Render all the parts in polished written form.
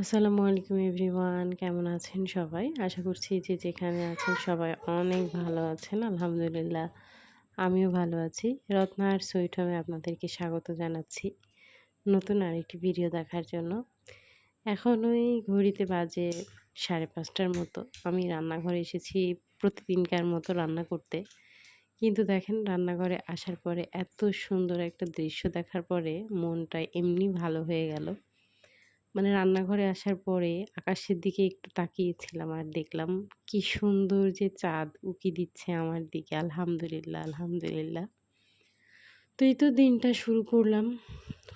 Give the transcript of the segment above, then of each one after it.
আসসালামু আলাইকুম এভরিওয়ান, কেমন আছেন সবাই? আশা করছি যে যেখানে আছেন সবাই অনেক ভালো আছেন। আলহামদুলিল্লাহ আমিও ভালো আছি। রত্নার সুইট হোমে আপনাদেরকে স্বাগত জানাচ্ছি নতুন আরেকটি ভিডিও দেখার জন্য। এখন ওই ঘড়িতে বাজে 5:30টার মতো। আমি রান্নাঘরে এসেছি প্রতিদিনকার মতো রান্না করতে। কিন্তু দেখেন রান্নাঘরে আসার পরে এত সুন্দর একটা দৃশ্য দেখার পরে মনটা এমনি ভালো হয়ে গেল। মানে রান্নাঘরে আসার পরে আকাশের দিকে একটু তাকিয়েছিলাম আর দেখলাম কি সুন্দর যে চাঁদ উঁকি দিচ্ছে আমার দিকে। আলহামদুলিল্লাহ, আলহামদুলিল্লাহ। তো এই তো দিনটা শুরু করলাম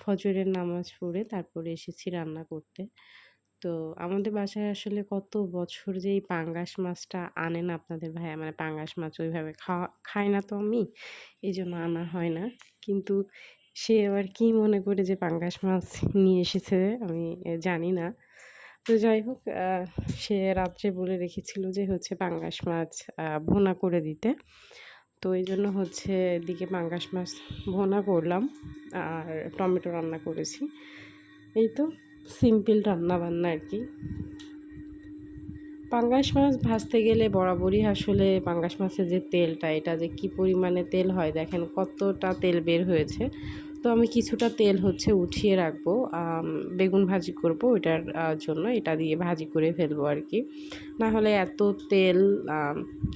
ফজরের নামাজ পড়ে, তারপরে এসেছি রান্না করতে। তো আমাদের বাসায় আসলে কত বছর যে এই পাঙ্গাস মাছটা আনে না আপনাদের ভাইয়া, মানে পাঙ্গাস মাছ ওইভাবে খাই না তো আমি, এজন্য আনা হয় না। কিন্তু সে আবার কি মনে করে যে পাঙ্গাস মাছ নিয়ে এসেছে আমি জানি না। তো যাই হোক, সে রাত্রে বলে রেখেছিল যে হচ্ছে পাঙ্গাস মাছ ভুনা করে দিতে। তো এইজন্য হচ্ছে এদিকে পাঙ্গাস মাছ ভুনা করলাম আর টমেটো রান্না করেছি। এই তো সিম্পল রান্না-বান্না আরকি। পাঙ্গাস মাছ ভাজতে গেলে বরাবরই আসলে পাঙ্গাস মাছের যে তেলটা, এটা যে কি পরিমাণে তেল হয় দেখেন কতটা তেল বের হয়েছে। তো আমি কিছুটা তেল হচ্ছে উঠিয়ে রাখবো, বেগুন ভাজি করব ওইটার জন্য এটা দিয়ে ভাজি করে ফেলবো আরকি। না হলে এত তেল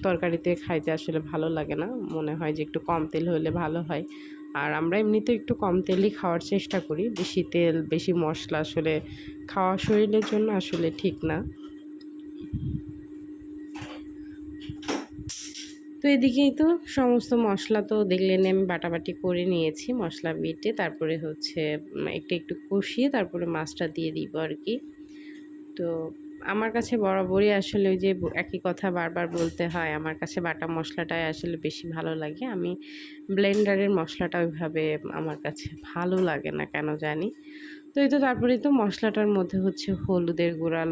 তরকারিতে খাইতে আসলে ভালো লাগে না। মনে হয় যে একটু কম তেল হলে ভালো হয়। আর আমরা এমনিতেও একটু কম তেলই খাওয়ার চেষ্টা করি। বেশি তেল, বেশি মসলা আসলে খাওয়া শরীরের জন্য আসলে ঠিক না। তো এদিকেই তো সমস্ত মশলা তো দেখলেন আমি বাটাবাটি করে নিয়েছি, মশলা বেটে তারপরে হচ্ছে একটু একটু কষিয়ে তারপরে মাছটা দিয়ে দিব আর কি। তো আমার কাছে বরাবরই আসলে ওই যে একই কথা বারবার বলতে হয়, আমার কাছে বাটা মশলাটাই আসলে বেশি ভালো লাগে। আমি ব্লেন্ডারের মশলাটা ওইভাবে আমার কাছে ভালো লাগে না কেন জানি। তো এই তো তারপরে তো মশলাটার মধ্যে হচ্ছে হলুদের গুঁড়া,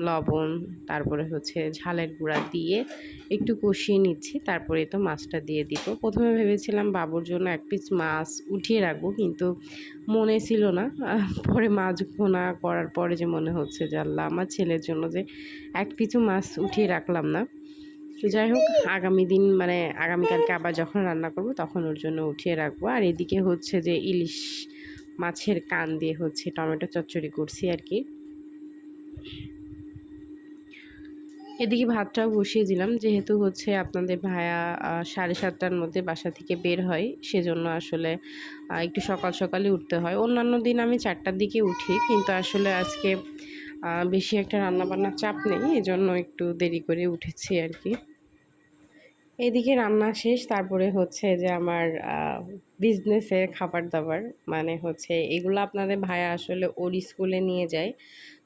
লবণ, তারপরে হচ্ছে ঝালের গুঁড়া দিয়ে একটু কষিয়ে নিচ্ছি। তারপরে তো মাছটা দিয়ে দিব। প্রথমে ভেবেছিলাম বাবুর জন্য ১ পিস মাছ উঠিয়ে রাখবো, কিন্তু মনে ছিল না। পরে মাছ ভুনা করার পরে যে মনে হচ্ছে যে আল্লাহ, আমার ছেলের জন্য যে ১ পিসও মাছ উঠিয়ে রাখলাম না। তো যাই হোক, আগামী দিন মানে আগামীকালকে আবার যখন রান্না করব তখন ওর জন্য উঠিয়ে রাখবো। আর এদিকে হচ্ছে যে ইলিশ মাছের কান দিয়ে হচ্ছে টমেটো চচ্চড়ি করছি আর কি। এদিকে ভাতটাও বসিয়ে দিলাম, যেহেতু হচ্ছে আপনাদের ভাইয়া 7:30টার মধ্যে বাসা থেকে বের হয়, সেজন্য আসলে একটু সকাল সকালই উঠতে হয়। অন্যান্য দিন আমি 4টার দিকে উঠি, কিন্তু আসলে আজকে বেশি একটা রান্নাবান্নার চাপ নেই, এজন্য একটু দেরি করে উঠেছি আর কি। এদিকে রান্না শেষ, তারপরে হচ্ছে যে আমার বিজনেসের খাবার-দাবার, মানে হচ্ছে এগুলো আপনাদের ভাইয়া আসলে ওর স্কুলে নিয়ে যায়।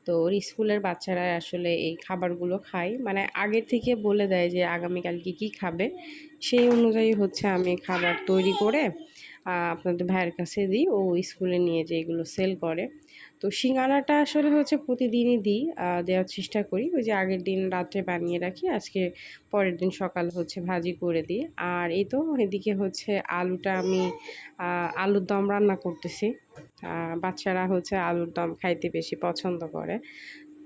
তো ওর স্কুলের বাচ্চারা আসলে এই খাবারগুলো খায়। মানে আগের থেকে বলে দেয় যে আগামীকালকে কী খাবে। সেই অনুযায়ী হচ্ছে আমি খাবার তৈরি করে আপনাদের ভাইয়ের কাছে দিই। ও স্কুলে নিয়ে যেয়ে এগুলো সেল করে। তো সিঙ্গারাটা আসলে হচ্ছে প্রতিদিনই দিই, দেওয়ার চেষ্টা করি। ওই যে আগের দিন রাত্রে বানিয়ে রাখি, আজকে পরের দিন সকাল হচ্ছে ভাজি করে দিই। আর এই তো এদিকে হচ্ছে আলুটা আমি আলুর দম রান্না করতেছি। বাচ্চারা হচ্ছে আলুর দম খাইতে বেশি পছন্দ করে।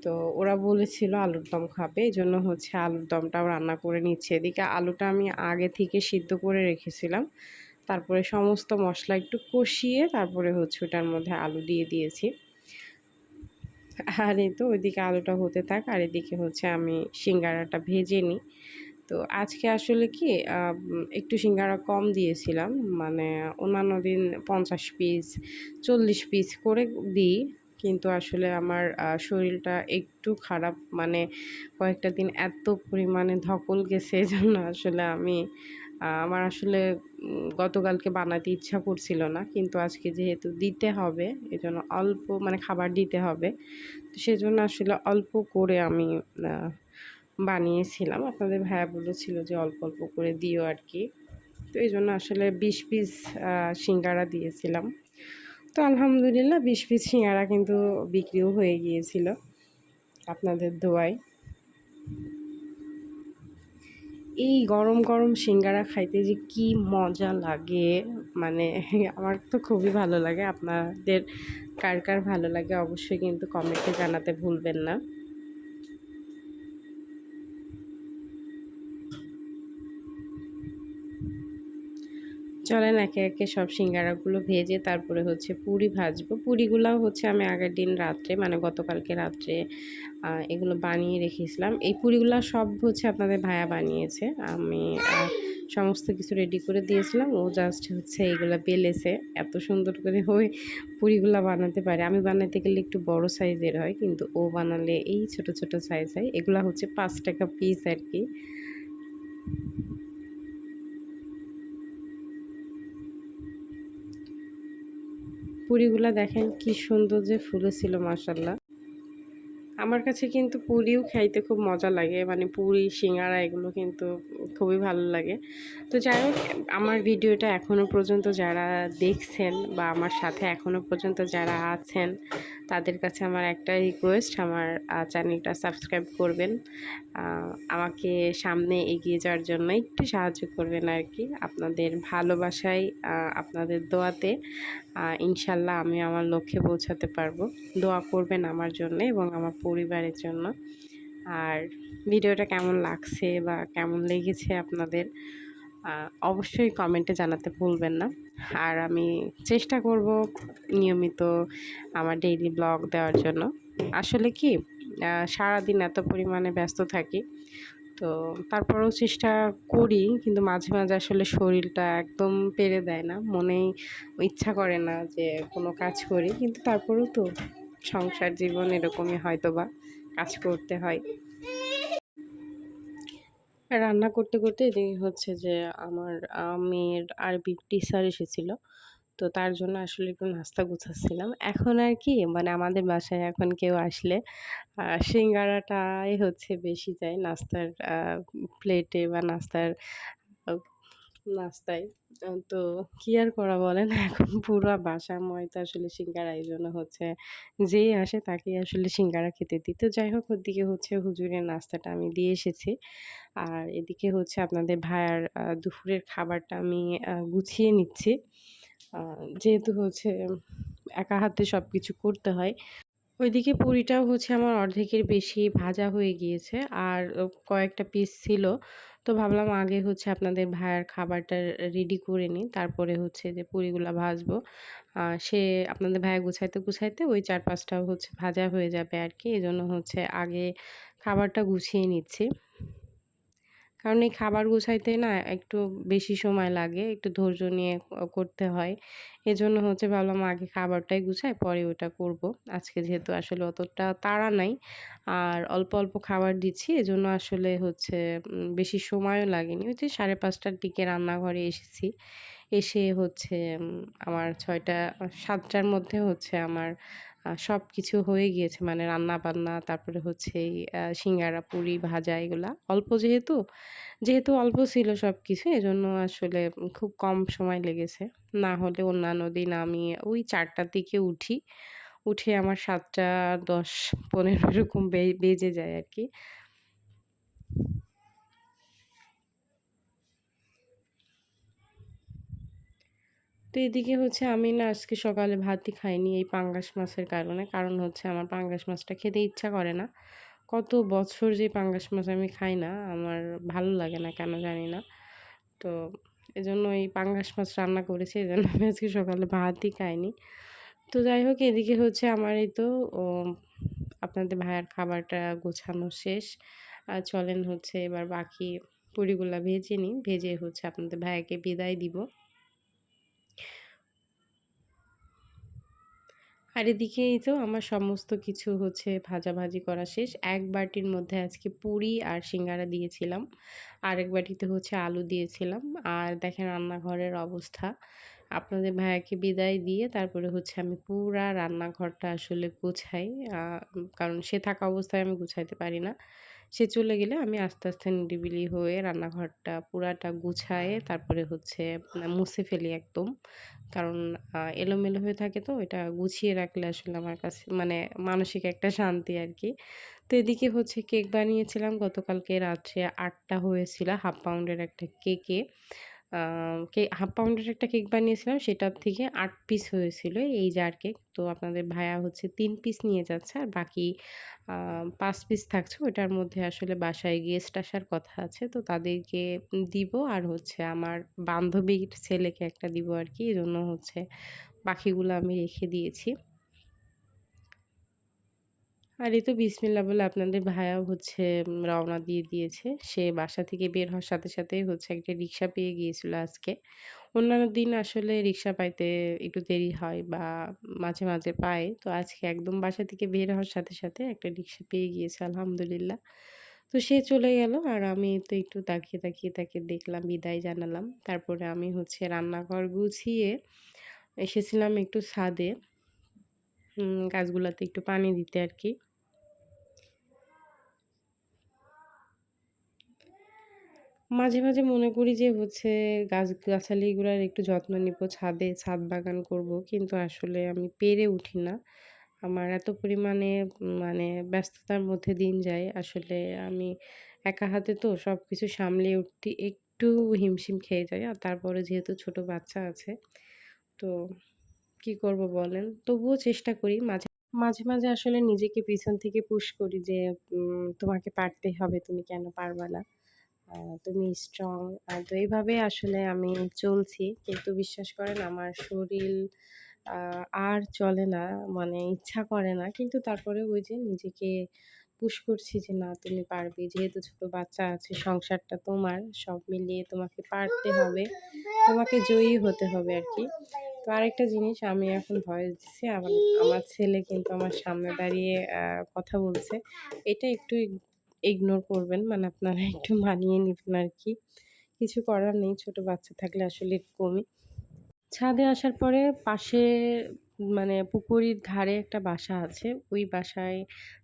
তো ওরা বলেছিল আলুর দম খাবে, এজন্য হচ্ছে আলুর দমটাও রান্না করে নিচ্ছে। এদিকে আলুটা আমি আগে থেকে সিদ্ধ করে রেখেছিলাম। তারপরে সমস্ত মশলা একটু কষিয়ে তারপরে হচ্ছে ওটার মধ্যে আলু দিয়ে দিয়েছি। আর এই তো ওইদিকে আলুটা হতে থাক, আর এদিকে হচ্ছে আমি সিঙ্গারাটা ভেজে নিই। তো আজকে আসলে কি একটু সিঙ্গারা কম দিয়েছিলাম, মানে অন্যান্য দিন 50 পিস 40 পিস করে দিই। কিন্তু আসলে আমার শরীরটা একটু খারাপ, মানে কয়েকটা দিন এত পরিমাণে ধকল গেছে, এজন্য আসলে আমি আমার আসলে গতকালকে বানাতে ইচ্ছা করছিল না, কিন্তু আজকে যেহেতু দিতে হবে এজন্য অল্প মানে খাবার দিতে হবে, তো সেজন্য আসলে অল্প করে আমি বানিয়েছিলাম। আপনাদের ভাইয়া বলেছিল যে অল্প অল্প করে দিও আর কি। তো এই জন্য আসলে 20 পিস সিঙ্গারা দিয়েছিলাম। তো আলহামদুলিল্লাহ 20 পিস সিঙ্গারা কিন্তু বিক্রিও হয়ে গিয়েছিল আপনাদের দোয়ায়। এই গরম গরম সিঙ্গারা খাইতে যে কি মজা লাগে, মানে আমার তো খুবই ভালো লাগে। আপনাদের কার কার ভালো লাগে অবশ্যই কিন্তু কমেন্টে জানাতে ভুলবেন না। চলেন একে একে সব সিঙ্গারাগুলো ভেজে তারপরে হচ্ছে পুরি ভাজবো। পুরিগুলাও হচ্ছে আমি আগের দিন রাত্রে, মানে গতকালকে রাত্রে এগুলো বানিয়ে রেখেছিলাম। এই পুরিগুলা সব হচ্ছে আপনাদের ভাইয়া বানিয়েছে। আমি সমস্ত কিছু রেডি করে দিয়েছিলাম। ও জাস্ট হচ্ছে এগুলা বেলেছে। এত সুন্দর করে ওই পুরিগুলা বানাতে পারে। আমি বানাতে গেলে একটু বড় সাইজের হয়, কিন্তু ও বানালে এই ছোট ছোট সাইজ হয়। এগুলা হচ্ছে ৫ টাকা পিস আর কি। পুরিগুলা দেখেন কি সুন্দর যে ফুলেছিল, মাশাআল্লাহ। আমার কাছে কিন্তু পুরিও খাইতে খুব মজা লাগে, মানে পুরি সিঙ্গারা এগুলো কিন্তু খুবই ভালো লাগে। তো যাই হোক, আমার ভিডিওটা এখনও পর্যন্ত যারা দেখছেন বা আমার সাথে এখনও পর্যন্ত যারা আছেন, তাদের কাছে আমার একটা রিকোয়েস্ট, আমার চ্যানেলটা সাবস্ক্রাইব করবেন। আমাকে সামনে এগিয়ে যাওয়ার জন্য একটু সাহায্য করবেন আর কি। আপনাদের ভালোবাসায়, আপনাদের দোয়াতে ইনশাল্লাহ আমি আমার লক্ষ্যে পৌঁছাতে পারবো। দোয়া করবেন আমার জন্য এবং আমার পরিবারের জন্য। আর ভিডিওটা কেমন লাগছে বা কেমন লেগেছে আপনাদের অবশ্যই কমেন্টে জানাতে ভুলবেন না। আর আমি চেষ্টা করব নিয়মিত আমার ডেইলি ব্লগ দেওয়ার জন্য। আসলে কি, সারাদিন এত পরিমাণে ব্যস্ত থাকি, তো তারপরেও চেষ্টা করি, কিন্তু মাঝে মাঝে আসলে শরীরটা একদম পেরে দেয় না, মনেই ইচ্ছা করে না যে কোনো কাজ করি, কিন্তু তারপরেও তো সংসার জীবন এরকমই, হয়তো বা কাজ করতে হয়। রান্না করতে করতে এদিকে হচ্ছে যে আমার মেয়ের আরবি টিচার এসেছিল, তো তার জন্য আসলে একটু নাস্তা গুছাচ্ছিলাম। এখন আর কি, মানে আমাদের বাসায় এখন কেউ আসলে সিঙ্গারাটাই হচ্ছে বেশি যায় নাস্তার প্লেটে বা আ নাস্তায়। তো কি আর করা বলেন? এখন পুরা বাসাময় তো আসলে সিঙ্গারা, এইজন্য হচ্ছে যেই আসে তাকেই আসলে সিঙ্গারা খেতে দিই। তো যাই হোক, ওদিকে হচ্ছে হুজুরের নাস্তাটা আমি দিয়ে এসেছি। আর এদিকে হচ্ছে আপনাদের ভাইয়ার দুপুরের খাবারটা আমি গুছিয়ে নিচ্ছি। আ যেহেতু হচ্ছে একা হাতে সবকিছু করতে হয়। ওইদিকে পুরিটাও হচ্ছে আমার অর্ধেকের বেশি ভাজা হয়ে গিয়েছে। আর কয়েকটা পিস ছিল। তো ভাবলাম আগে হচ্ছে আপনাদের ভাইয়ার খাবারটা রেডি করে নিই। তারপরে হচ্ছে যে পুরিগুলা ভাজবো। সে আপনাদের ভাইয়া গুছাইতে, গুছাইতে ওই ৪-৫ টাও হচ্ছে ভাজা হয়ে যাবে আরকি। এজন্য হচ্ছে আগে খাবারটা গুছিয়ে নিচ্ছি। কারণ এই খাবার গুছাইতে না একটু বেশি সময় লাগে। একটু ধৈর্য নিয়ে করতে হয়। এজন্য হচ্ছে ভাবলাম আগে খাবারটাই গুছাই, পরে ওটা করব। আজকে যেহেতু আসলে অতটা তাড়া নাই। আর অল্প, অল্প খাবার দিচ্ছি। এজন্য আসলে হচ্ছে বেশি সময়ও লাগেনি। ওই যে ৫:৩০ টার দিকে রান্নাঘরে এসেছি। এসে হচ্ছে আমার ৭টার মধ্যে হচ্ছে আমার সবকিছু হয়ে গিয়েছে। মানে রান্না-বান্না, তারপরে হচ্ছে এই সিঙ্গারা, পুরি, ভাজা এগুলা। অল্প যেহেতু অল্প ছিল সবকিছু, এজন্য আসলে খুব কম সময় লেগেছে। না হলে অন্যান্য দিন আমি ওই ৪টার দিকে উঠি। উঠে আমার ৭:১০-১৫ এরকম বেজে যায় আরকি। তো এদিকে হচ্ছে আমি না আজকে সকালে ভাতই খাইনি এই পাঙ্গাস মাছের কারণে। কারণ হচ্ছে আমার পাঙ্গাস মাছটা খেতে ইচ্ছা করে না। কত বছর যে পাঙ্গাস মাছ আমি খাই না, আমার ভালো লাগে না কেন জানি না। তো এজন্য এই পাঙ্গাস মাছ রান্না করেছি। এজন্য আমি আজকে সকালে ভাতই খাইনি। তো যাই হোক, এদিকে হচ্ছে আমার এই তো ও আপনাদের ভাইয়ার খাবারটা গোছানো শেষ। চলেন হচ্ছে এবার বাকি পুরিগুলা ভেজে নিই। ভেজে হচ্ছে আপনাদের ভাইয়াকে বিদায় দিব। আর এদিকে এই তো আমার সমস্ত কিছু হচ্ছে ভাজাভাজি করা শেষ। এক বাটির মধ্যে আজকে পুরি আর সিঙ্গারা দিয়েছিলাম। আরেক বাটিতে হচ্ছে আলু দিয়েছিলাম। আর দেখেন রান্নাঘরের অবস্থা। আপনাদের ভাইয়াকে বিদায় দিয়ে তারপরে হচ্ছে আমি পুরা রান্নাঘরটা আসলে গুছাই। আ কারণ সে থাকা অবস্থায় আমি গুছাইতে পারি না। সে চলে গেলে আমি আস্তে, আস্তে নিরিবিলি হয়ে রান্নাঘরটা পুরাটা গুছায়ে তারপরে হচ্ছে মুছে ফেলি একদম। কারণ এলোমেলো হয়ে থাকে, তো এটা গুছিয়ে রাখলে আসলে আমার কাছে মানে মানসিক একটা শান্তি আরকি। তো এদিকে হচ্ছে কেক বানিয়েছিলাম গতকালকে রাত্রে ৮টা হয়েছিল হাফ পাউন্ডের একটা কেকে। হাফ পাউন্ডের একটা কেক বানিয়েছিলাম সেটার থেকে ৮ পিস হয়েছিল এই জার কেক। তো আপনাদের ভাইয়া হচ্ছে ৩ পিস নিয়ে যাচ্ছে আর বাকি ৫ পিস থাকছে। ওটার মধ্যে আসলে বাসায় গেস্ট আসার কথা আছে। তো তাদেরকে দিব আর হচ্ছে আমার বান্ধবীর ছেলেকে একটা দিব আরকি। এজন্য হচ্ছে বাকিগুলো আমি রেখে দিয়েছি। আর এই তো বিসমিল্লাহ বলে আপনাদের ভাইয়াও হচ্ছে রওনা দিয়ে দিয়েছে। সে বাসা থেকে বের হওয়ার সাথে সাথেই হচ্ছে একটা রিক্সা পেয়ে গিয়েছিল আজকে। অন্যান্য দিন আসলে রিক্সা পাইতে একটু দেরি হয় বা মাঝে, মাঝে পায়। তো আজকে একদম বাসা থেকে বের হওয়ার সাথে সাথে একটা রিক্সা পেয়ে গিয়েছে আলহামদুলিল্লাহ। তো সে চলে গেল আর আমি তো একটু তাকিয়ে, তাকিয়ে তাকে দেখলাম, বিদায় জানালাম। তারপরে আমি হচ্ছে রান্নাঘর গুছিয়ে এসেছিলাম একটু ছাদে গাছগুলাতে একটু পানি দিতে আরকি। মাঝে, মাঝে মনে করি যে হচ্ছে গাছগাছালিগুলার একটু যত্ন নিবো, ছাদ বাগান করব। কিন্তু আসলে আমি পেরে উঠি না। আমার এত পরিমাণে মানে ব্যস্ততার মধ্যে দিন যায়। আসলে আমি একা হাতে তো সবকিছু সামলিয়ে উঠতে একটু হিমশিম খেয়ে যাই। আর তারপরে যেহেতু ছোট বাচ্চা আছে, তো কি করব বলেন? তবুও চেষ্টা করি মাঝে, মাঝে আসলে নিজেকে পিছন থেকে পুশ করি যে তোমাকে পারতেই হবে, তুমি কেন পারবা না? আ তুমি স্ট্রং। তো এইভাবে আসলে আমি চলছি। কিন্তু বিশ্বাস করেন আমার শরীর আ আর চলে না। মানে ইচ্ছা করে না। কিন্তু তারপরেও ওই যে নিজেকে পুশ করছি যে না তুমি পারবে। যেহেতু ছোট বাচ্চা আছে, সংসারটা তোমার। সব মিলিয়ে তোমাকে পারতে হবে। তোমাকে জয়ী হতে হবে আরকি। তো আরেকটা জিনিস আমি এখন ভয়েস দিচ্ছি। আমার ছেলে কিন্তু আমার সামনে দাঁড়িয়ে কথা বলছে। এটা একটু ইগনোর করবেন। মানে আপনারা একটু মানিয়ে নিবেন আরকি। কিছু করার নেই। ছোট বাচ্চা থাকলে আসলে এরকমই। ছাদে আসার পরে পাশে মানে পুকুরির ধারে একটা বাসা আছে। ওই বাসায়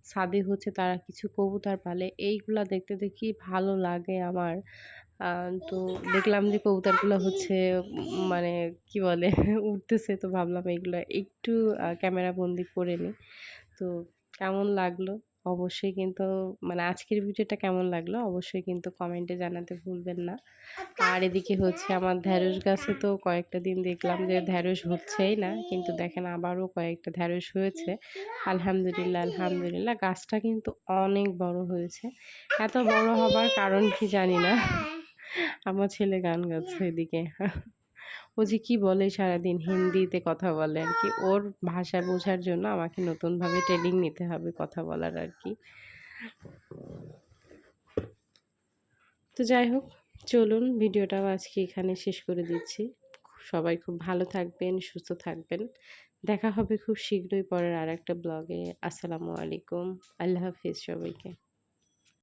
ছাদে হচ্ছে তারা কিছু কবুতর পালে। এইগুলা দেখতে দেখি ভালো লাগে আমার। আ তো দেখলাম যে কবুতরগুলা হচ্ছে মানে কি বলে উড়তেছে। তো ভাবলাম এগুলা একটু ক্যামেরা বন্দি করে নিই। তো কেমন লাগলো? অবশ্যই কিন্তু মানে আজকের ভিডিওটা কেমন লাগলো? অবশ্যই কিন্তু কমেন্টে জানাতে ভুলবেন না। আর এদিকে হচ্ছে আমার ঢেঁড়স গাছে তো কয়েকটা দিন দেখলাম যে ঢেঁড়স হচ্ছেই না। কিন্তু দেখেন আবারও কয়েকটা ঢেঁড়স হয়েছে। আলহামদুলিল্লাহ, আলহামদুলিল্লাহ। গাছটা কিন্তু অনেক বড় হয়েছে। এত বড় হবার কারণ কি জানি না। আমার ছেলে গান গাচ্ছে এদিকে। ও যে কি বলে সারাদিন হিন্দিতে কথা বলে আরকি। ওর ভাষা বোঝার জন্য আমাকে নতুনভাবে ট্রেনিং নিতে হবে কথা বলার আরকি। তো যাই হোক, চলুন ভিডিওটাও আজকে এখানে শেষ করে দিচ্ছি। সবাই খুব ভালো থাকবেন, সুস্থ থাকবেন। দেখা হবে খুব শীঘ্রই পরের আরেকটা ব্লগে। আসসালামু আলাইকুম। আল্লাহ হাফিজ সবাইকে।